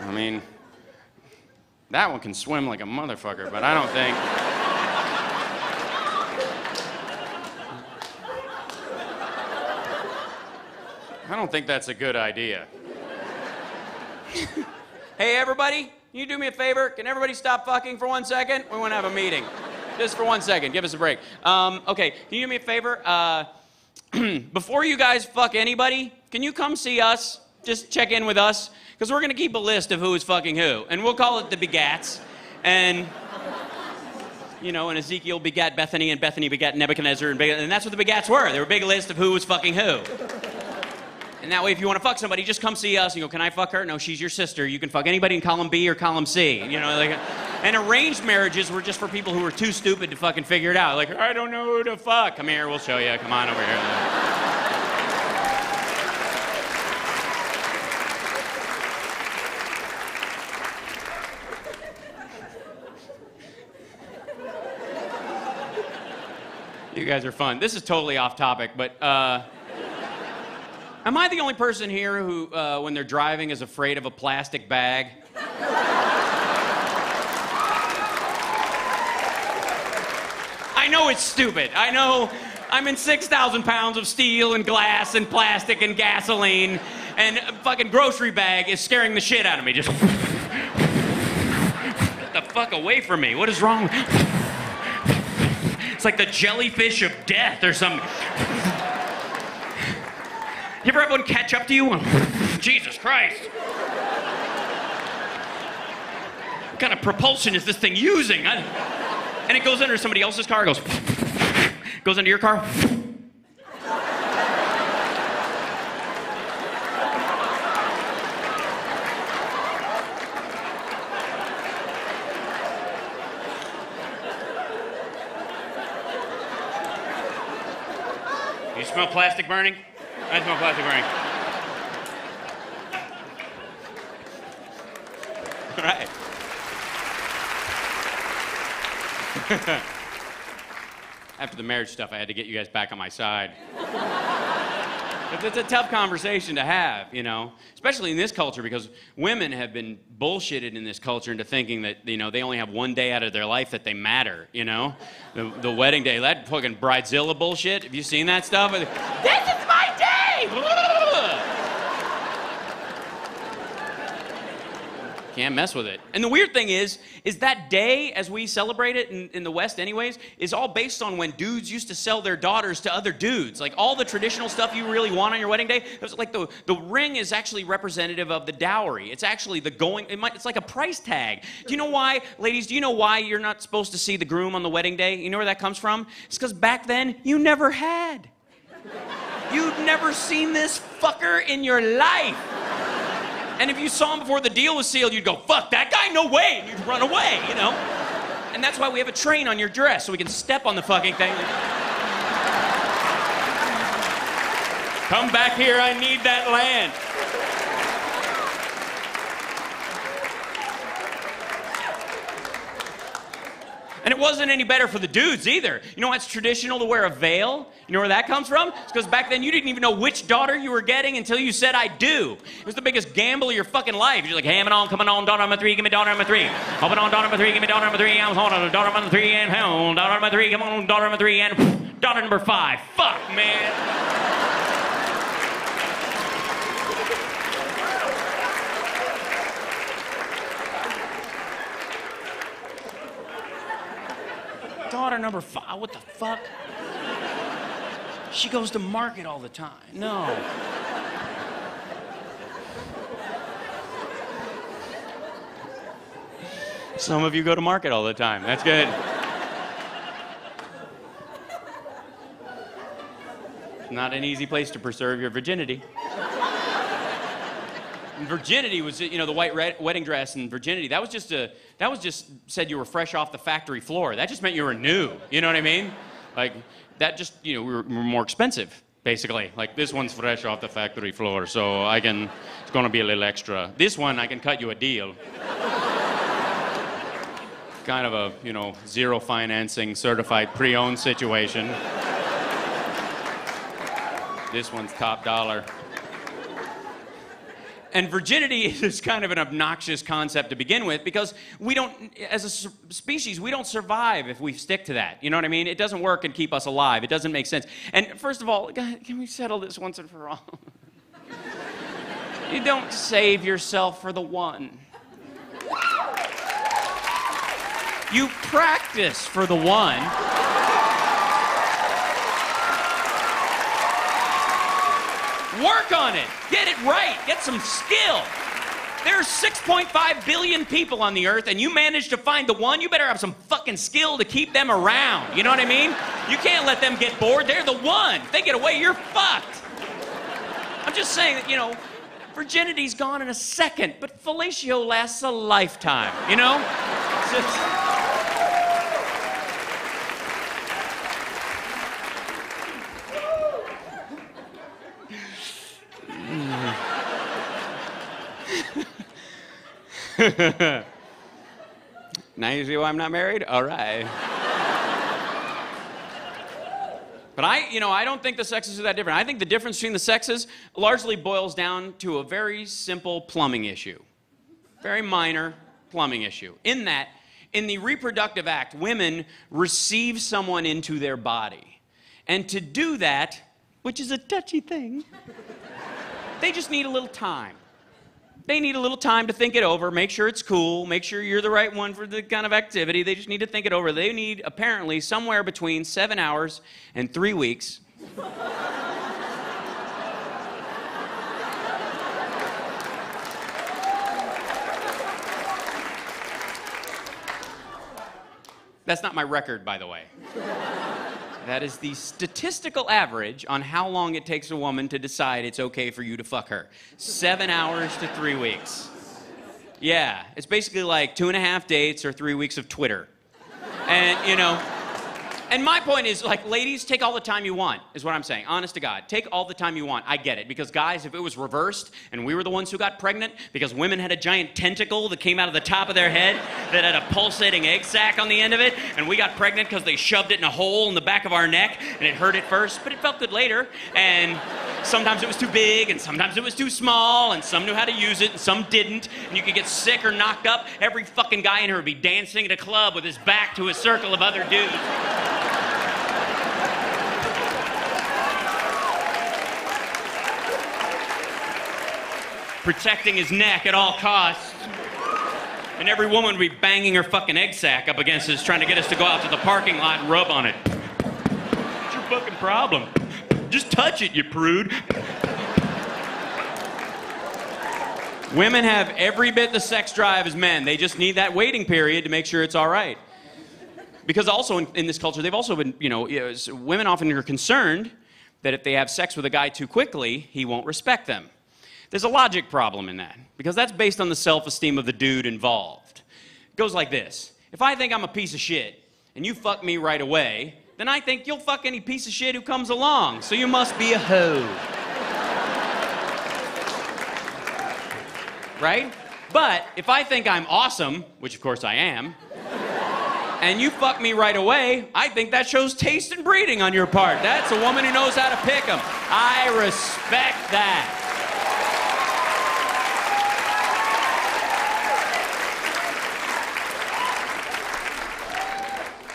I mean, that one can swim like a motherfucker, but I don't think that's a good idea. Hey, everybody, can you do me a favor? Can everybody stop fucking for 1 second? We want to have a meeting. Just for 1 second. Give us a break. Okay, can you do me a favor? Before you guys fuck anybody, can you come see us? Just check in with us. Because we're going to keep a list of who is fucking who. And we'll call it the begats. And, and Ezekiel begat Bethany, and Bethany begat Nebuchadnezzar. And that's what the begats were. They were a big list of who was fucking who. And that way, if you want to fuck somebody, just come see us and go, can I fuck her? No, she's your sister. You can fuck anybody in column B or column C. And arranged marriages were just for people who were too stupid to fucking figure it out. Like, I don't know who to fuck. Come here, we'll show you. Come on over here. You guys are fun. This is totally off topic, but am I the only person here who, when they're driving, is afraid of a plastic bag? I know it's stupid. I know I'm in 6,000 pounds of steel and glass and plastic and gasoline, and a fucking grocery bag is scaring the shit out of me. Just get the fuck away from me. What is wrong with It's like the jellyfish of death or something. You ever have one catch up to you? Jesus Christ. What kind of propulsion is this thing using? And it goes under somebody else's car, goes under your car. You smell plastic burning? I smell plastic burning. All right. After the marriage stuff, I had to get you guys back on my side. It's a tough conversation to have, especially in this culture, because women have been bullshitted in this culture into thinking that, they only have one day out of their life that they matter, The wedding day, that fucking bridezilla bullshit. Have you seen that stuff? This is my day! Can't mess with it. And the weird thing is that day, as we celebrate it in the West anyways, is all based on when dudes used to sell their daughters to other dudes. Like all the traditional stuff you really want on your wedding day, it was like the ring is actually representative of the dowry. It's actually it's like a price tag. Do you know why, ladies, do you know why you're not supposed to see the groom on the wedding day? You know where that comes from? It's because back then, you never had. You'd never seen this fucker in your life. And if you saw him before the deal was sealed, you'd go, fuck that guy, no way, and you'd run away, you know? And that's why we have a train on your dress, so we can step on the fucking thing. Come back here, I need that land. And it wasn't any better for the dudes either. You know why it's traditional to wear a veil? You know where that comes from? It's because back then you didn't even know which daughter you were getting until you said, I do. It was the biggest gamble of your fucking life. You're like, hey, I'm on, coming on, daughter number 3, give me daughter number 3. Hopping on, daughter number 3, give me daughter number 3. I'm on, daughter number 3, and hell, daughter number 3, come on, daughter number 3, and daughter number 5. Fuck, man. Daughter number 5, what the fuck? She goes to market all the time. No. Some of you go to market all the time. That's good. Not an easy place to preserve your virginity. And virginity was, you know, the white wedding dress and virginity. That was just said you were fresh off the factory floor. That just meant you were new. You know what I mean? Like, that just, you know, we were more expensive, basically. Like, this one's fresh off the factory floor, so it's gonna be a little extra. This one, I can cut you a deal. Kind of a, you know, zero financing, certified pre-owned situation. This one's top dollar. And virginity is kind of an obnoxious concept to begin with because we don't, as a species, we don't survive if we stick to that. You know what I mean? It doesn't work and keep us alive. It doesn't make sense. And first of all, God, can we settle this once and for all? You don't save yourself for the one. You practice for the one. Work on it. Get it right. Get some skill. There are 6.5 billion people on the earth, and you manage to find the one, you better have some fucking skill to keep them around. You know what I mean? You can't let them get bored. They're the one. If they get away, you're fucked. I'm just saying that, you know, virginity's gone in a second, but fellatio lasts a lifetime, you know? It's just... Now you see why I'm not married? All right. But I don't think the sexes are that different. I think the difference between the sexes largely boils down to a very simple plumbing issue. Very minor plumbing issue. In that, in the reproductive act, women receive someone into their body. And to do that, which is a touchy thing, they just need a little time. They need a little time to think it over, make sure it's cool, make sure you're the right one for the kind of activity. They just need to think it over. They need, apparently, somewhere between 7 hours and 3 weeks. That's not my record, by the way. That is the statistical average on how long it takes a woman to decide it's okay for you to fuck her. 7 hours to 3 weeks. Yeah, it's basically like 2.5 dates or 3 weeks of Twitter. And, you know, and my point is, like, ladies, take all the time you want, is what I'm saying. Honest to God, take all the time you want. I get it, because guys, if it was reversed and we were the ones who got pregnant because women had a giant tentacle that came out of the top of their head that had a pulsating egg sac on the end of it, and we got pregnant because they shoved it in a hole in the back of our neck, and it hurt at first, but it felt good later, and sometimes it was too big, and sometimes it was too small, and some knew how to use it, and some didn't, and you could get sick or knocked up. Every fucking guy in here would be dancing at a club with his back to a circle of other dudes. Protecting his neck at all costs. And every woman would be banging her fucking egg sack up against us, trying to get us to go out to the parking lot and rub on it. What's your fucking problem? Just touch it, you prude. Women have every bit the sex drive as men. They just need that waiting period to make sure it's all right. Because also in this culture, they've also been, women often are concerned that if they have sex with a guy too quickly, he won't respect them. There's a logic problem in that, because that's based on the self-esteem of the dude involved. It goes like this. If I think I'm a piece of shit, and you fuck me right away, then I think you'll fuck any piece of shit who comes along, so you must be a hoe. Right? But if I think I'm awesome, which of course I am, and you fuck me right away, I think that shows taste and breeding on your part. That's a woman who knows how to pick 'em. I respect that.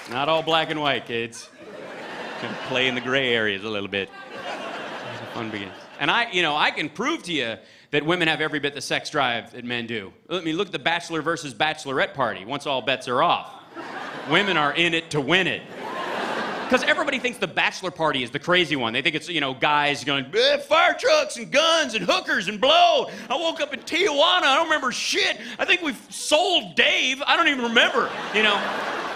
Not all black and white, kids. Play in the gray areas a little bit. Fun begins. And I can prove to you that women have every bit the sex drive that men do. Let me look at the Bachelor versus Bachelorette party once all bets are off. Women are in it to win it. Because everybody thinks the bachelor party is the crazy one. They think it's, guys going, fire trucks and guns and hookers and blow. I woke up in Tijuana. I don't remember shit. I think we've sold Dave. I don't even remember,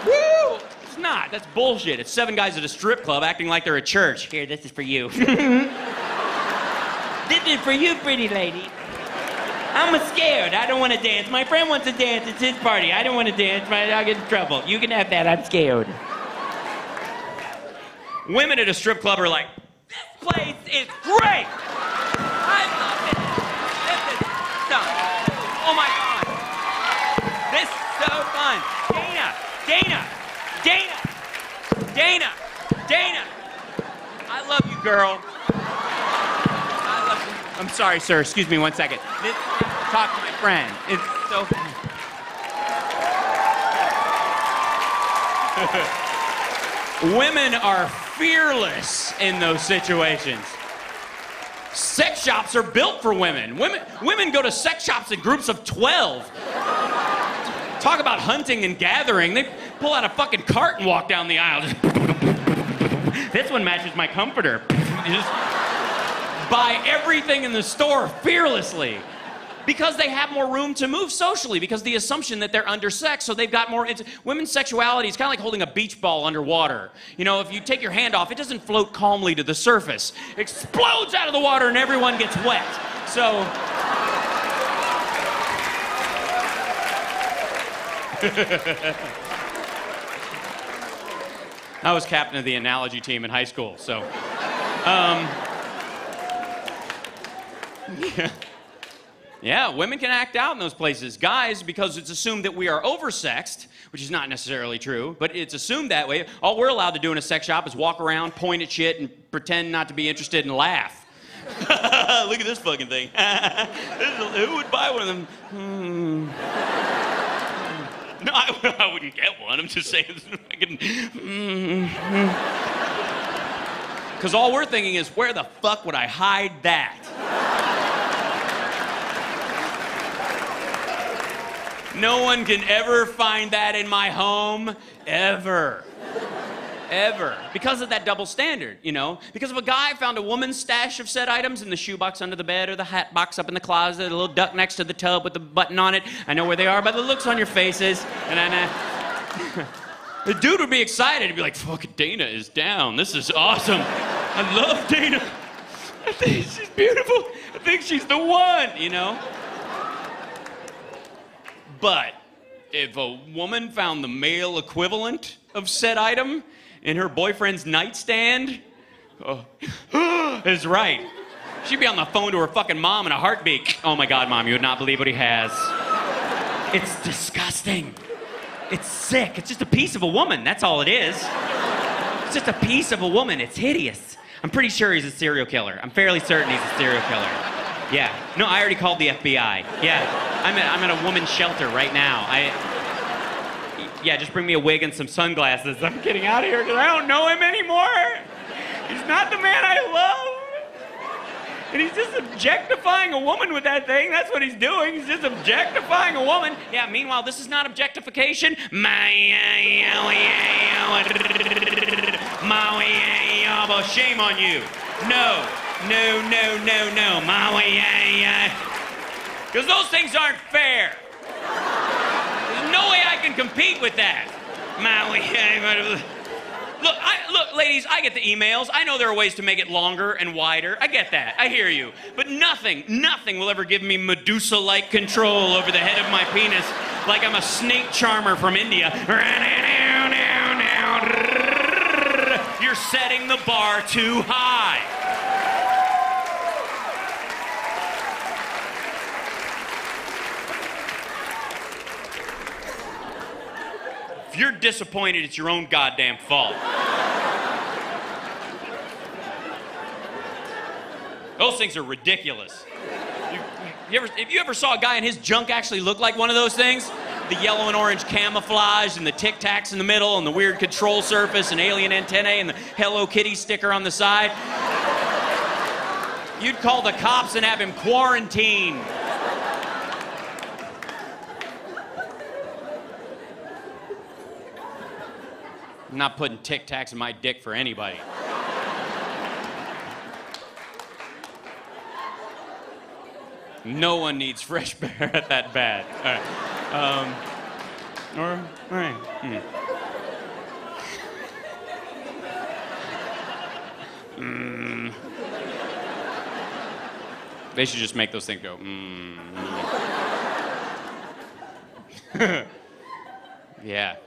Woo! It's not. That's bullshit. It's 7 guys at a strip club acting like they're at church. Here, this is for you. This is for you, pretty lady. I'm scared. I don't want to dance. My friend wants to dance. It's his party. I don't want to dance. I'll get in trouble. You can have that. I'm scared. Women at a strip club are like, this place is great. I love it. This is so. Oh my God. This is so fun. Dana. I love you, girl. I love you. I'm sorry, sir. Excuse me 1 second. Talk to my friend. It's so fun. Women are fearless in those situations. Sex shops are built for women. Women go to sex shops in groups of 12. Talk about hunting and gathering. They pull out a fucking cart and walk down the aisle. This one matches my comforter. Just buy everything in the store fearlessly. Because they have more room to move socially, because the assumption that they're undersexed, so they've got more. Women's sexuality is kind of like holding a beach ball underwater. If you take your hand off, it doesn't float calmly to the surface. It explodes out of the water and everyone gets wet. So. I was captain of the analogy team in high school, so. Yeah. Yeah, women can act out in those places. Guys, because it's assumed that we are oversexed, which is not necessarily true, but it's assumed that way. All we're allowed to do in a sex shop is walk around, point at shit, and pretend not to be interested and laugh. Look at this fucking thing. Who would buy one of them? No, I wouldn't get one. I'm just saying. Because all we're thinking is, where the fuck would I hide that? No one can ever find that in my home, ever. Ever. Because of that double standard, Because if a guy found a woman's stash of said items in the shoebox under the bed or the hat box up in the closet, a little duck next to the tub with the button on it, I know where they are by the looks on your faces, and the dude would be excited. He'd be like, fucking Dana is down. This is awesome. I love Dana. I think she's beautiful. I think she's the one, But if a woman found the male equivalent of said item in her boyfriend's nightstand, is right. She'd be on the phone to her fucking mom in a heartbeat. Oh my God, Mom, you would not believe what he has. It's disgusting. It's sick. It's just a piece of a woman. That's all it is. It's just a piece of a woman. It's hideous. I'm pretty sure he's a serial killer. I'm fairly certain he's a serial killer. Yeah. No, I already called the FBI. Yeah. I'm at a woman's shelter right now. Yeah, just bring me a wig and some sunglasses. I'm getting out of here because I don't know him anymore. He's not the man I love. And he's just objectifying a woman with that thing. That's what he's doing. He's just objectifying a woman. Yeah, meanwhile, this is not objectification. Shame on you. No. Because those things aren't fair. There's no way I can compete with that. Look, ladies, I get the emails. I know there are ways to make it longer and wider. I get that. I hear you. But nothing will ever give me Medusa-like control over the head of my penis like I'm a snake charmer from India. You're setting the bar too high. If you're disappointed, it's your own goddamn fault. Those things are ridiculous. If you ever saw a guy and his junk actually looked like one of those things, the yellow and orange camouflage and the Tic Tacs in the middle and the weird control surface and alien antennae and the Hello Kitty sticker on the side, you'd call the cops and have him quarantined. I'm not putting Tic Tacs in my dick for anybody. No one needs fresh air that bad. All right. They should just make those things go. Yeah.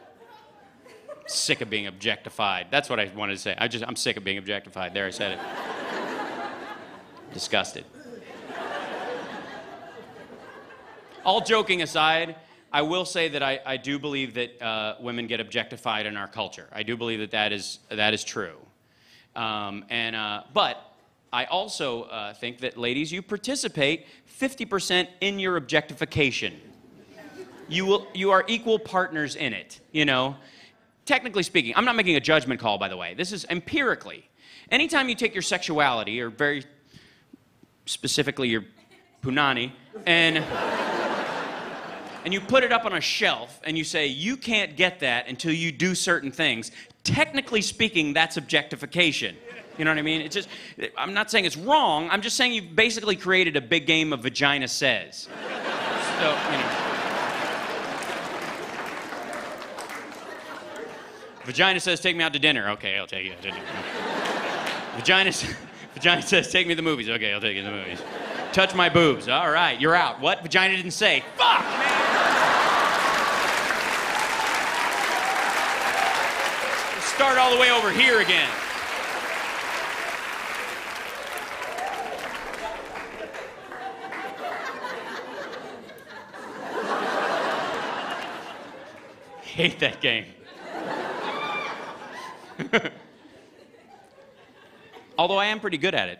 Sick of being objectified. That's what I wanted to say. I'm sick of being objectified. There, I said it. Disgusted. All joking aside, I will say that I do believe that women get objectified in our culture. I do believe that is true. But I also think that, ladies, you participate 50% in your objectification. You are equal partners in it, you know? Technically speaking, I'm not making a judgment call, by the way. This is empirically. Anytime you take your sexuality, or very specifically your punani, and you put it up on a shelf and you say, you can't get that until you do certain things, technically speaking, that's objectification. You know what I mean? It's just, I'm not saying it's wrong, I'm just saying you've basically created a big game of vagina says. So, you know. Vagina says, take me out to dinner. Okay, I'll take you out to dinner. Vagina says, take me to the movies. Okay, I'll take you to the movies. Touch my boobs. All right, you're out. What? Vagina didn't say. Fuck, man! Start all the way over here again. Hate that game. Although I am pretty good at it.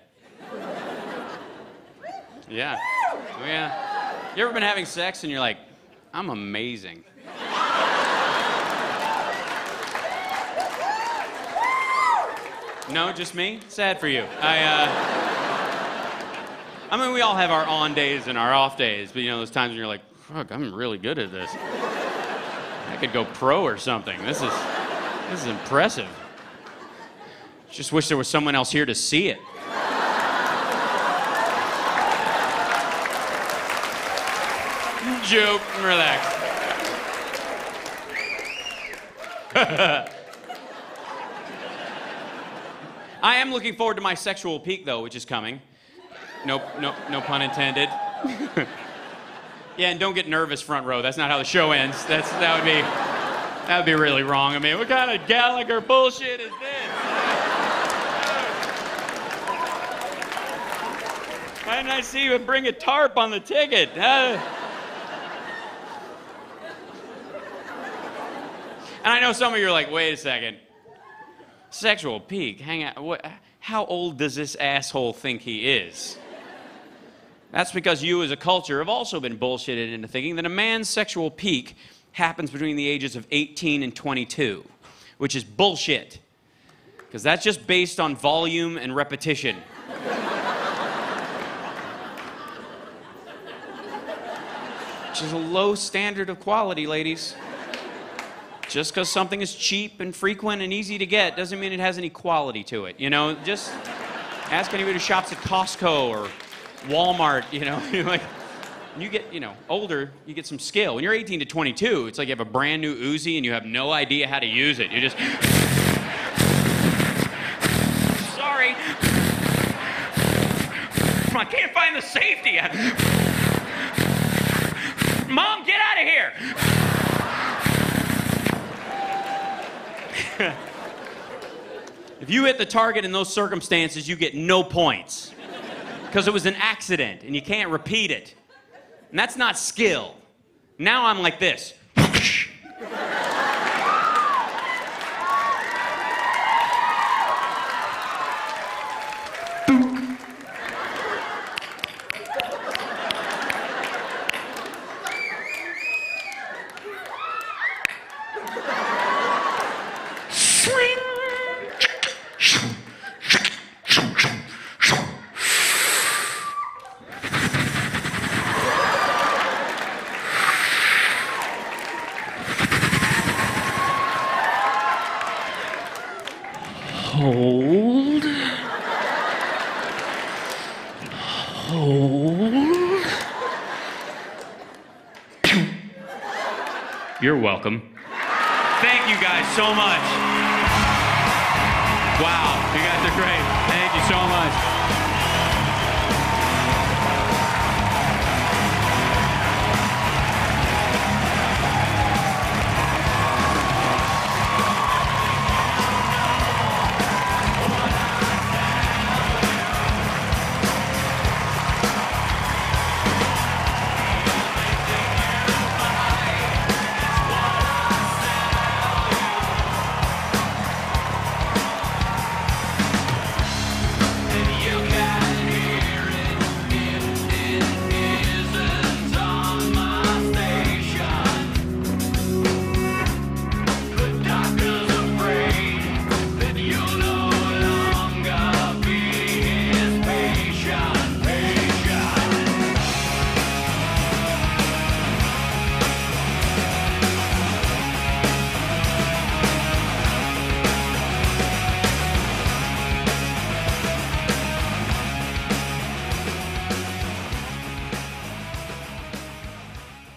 Yeah. Oh, yeah. You ever been having sex and you're like, I'm amazing. No, just me? Sad for you. I mean, we all have our on days and our off days, but you know, those times when you're like, fuck, I'm really good at this. I could go pro or something. This is impressive. Just wish there was someone else here to see it. Joke, relax. I am looking forward to my sexual peak, though, which is coming. No pun intended. Yeah, and don't get nervous, front row. That's not how the show ends. That would be really wrong. I mean, what kind of Gallagher bullshit is this? Why didn't I see you bring a tarp on the ticket? And I know some of you are like, wait a second. Sexual peak, hang out. How old does this asshole think he is? That's because you as a culture have also been bullshitted into thinking that a man's sexual peak happens between the ages of 18 and 22, which is bullshit. Because that's just based on volume and repetition. is a low standard of quality, ladies. Just because something is cheap and frequent and easy to get doesn't mean it has any quality to it. You know, just ask anybody who shops at Costco or Walmart, you know. Like, when you get, you know, older, you get some skill. When you're 18 to 22, it's like you have a brand new Uzi and you have no idea how to use it. You just... Sorry. I can't find the safety. Mom, get out of here. If you hit the target in those circumstances, you get no points. Because it was an accident and you can't repeat it. And that's not skill. Now I'm like this. Hold. Hold. You're welcome. Thank you guys so much. Wow, you guys are great.